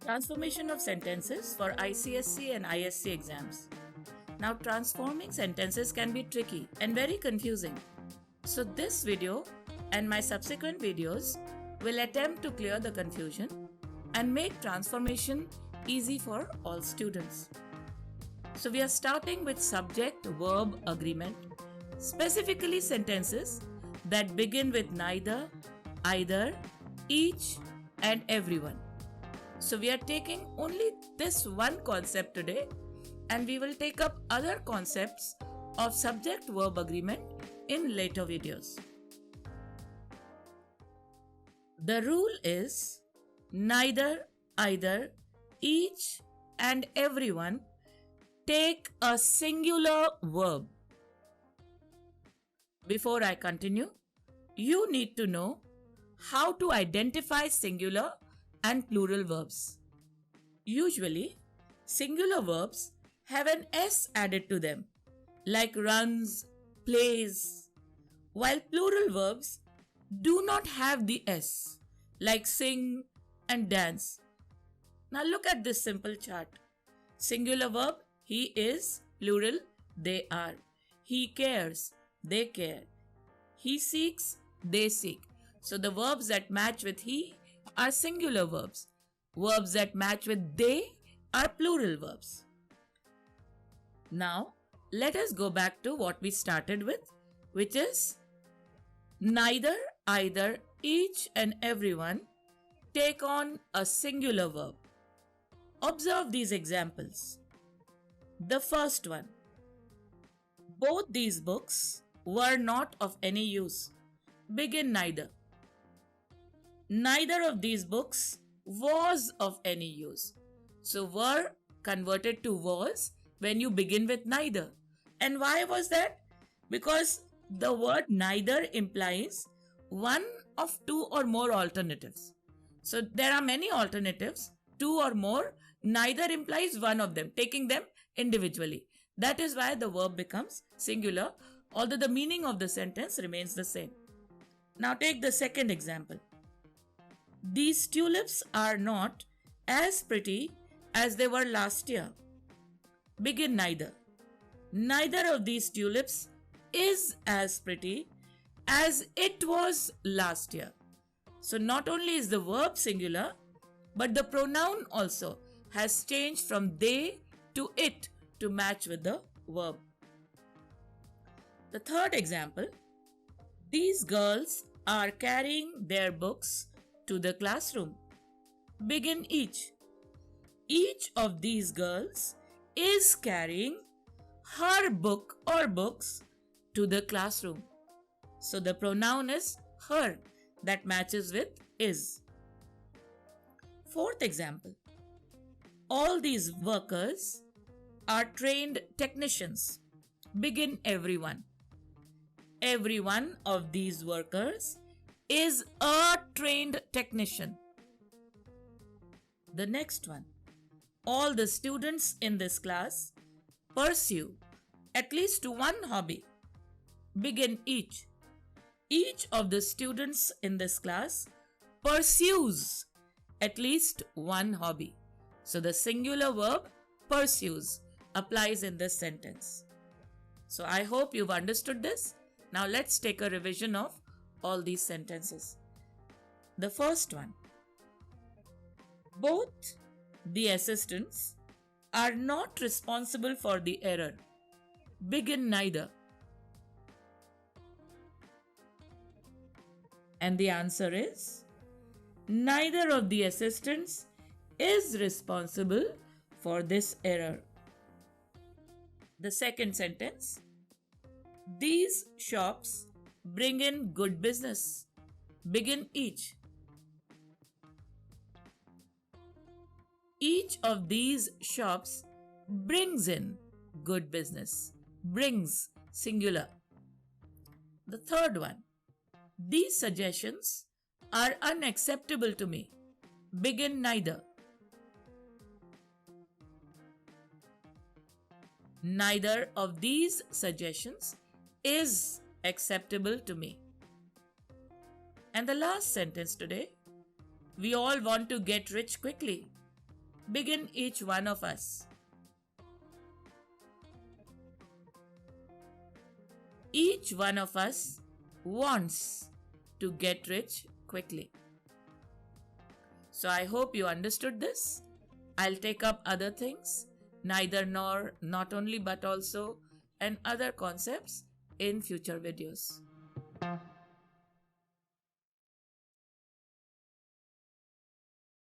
Transformation of sentences for ICSE and ISC exams. Now, transforming sentences can be tricky and very confusing. So, this video and my subsequent videos will attempt to clear the confusion and make transformation easy for all students. So, we are starting with subject-verb agreement, specifically sentences that begin with neither, either, each, and everyone. So we are taking only this one concept today, and we will take up other concepts of subject-verb agreement in later videos. The rule is neither, either, each, and everyone take a singular verb. Before I continue, you need to know how to identify singular and plural verbs. Usually, singular verbs have an S added to them, like runs, plays, while plural verbs do not have the S, like sing and dance. Now look at this simple chart. Singular verb, he is, plural, they are. He cares, they care. He seeks, they seek. So the verbs that match with he are singular verbs. Verbs that match with they are plural verbs. Now, let us go back to what we started with, which is neither, either, each, and everyone take on a singular verb. Observe these examples. The first one. Both these books were not of any use. Begin neither. Neither of these books was of any use. So were converted to was when you begin with neither. And why was that? Because the word neither implies one of two or more alternatives. So there are many alternatives, two or more. Neither implies one of them, taking them individually. That is why the verb becomes singular, although the meaning of the sentence remains the same. Now take the second example. These tulips are not as pretty as they were last year. Begin neither. Neither of these tulips is as pretty as it was last year. So not only is the verb singular, but the pronoun also has changed from they to it to match with the verb. The third example. These girls are carrying their books to the classroom. Begin each. Each of these girls is carrying her book or books to the classroom. So the pronoun is her that matches with is. Fourth example. All these workers are trained technicians. Begin everyone. Every one of these workers is a trained technician. The next one. All the students in this class pursue at least one hobby. Begin each. Each of the students in this class pursues at least one hobby. So the singular verb pursues applies in this sentence. So I hope you've understood this. Now let's take a revision of all these sentences. The first one. Both the assistants are not responsible for the error. Begin neither. And the answer is neither of the assistants is responsible for this error. The second sentence. These shops bring in good business. Begin each. Each of these shops brings in good business. Brings, singular. The third one. These suggestions are unacceptable to me. Begin neither. Neither of these suggestions is acceptable to me. And the last sentence today. We all want to get rich quickly. begin each one of us. Each one of us wants to get rich quickly. So I hope you understood this. I'll take up other things, neither nor, not only but also, and other concepts in future videos.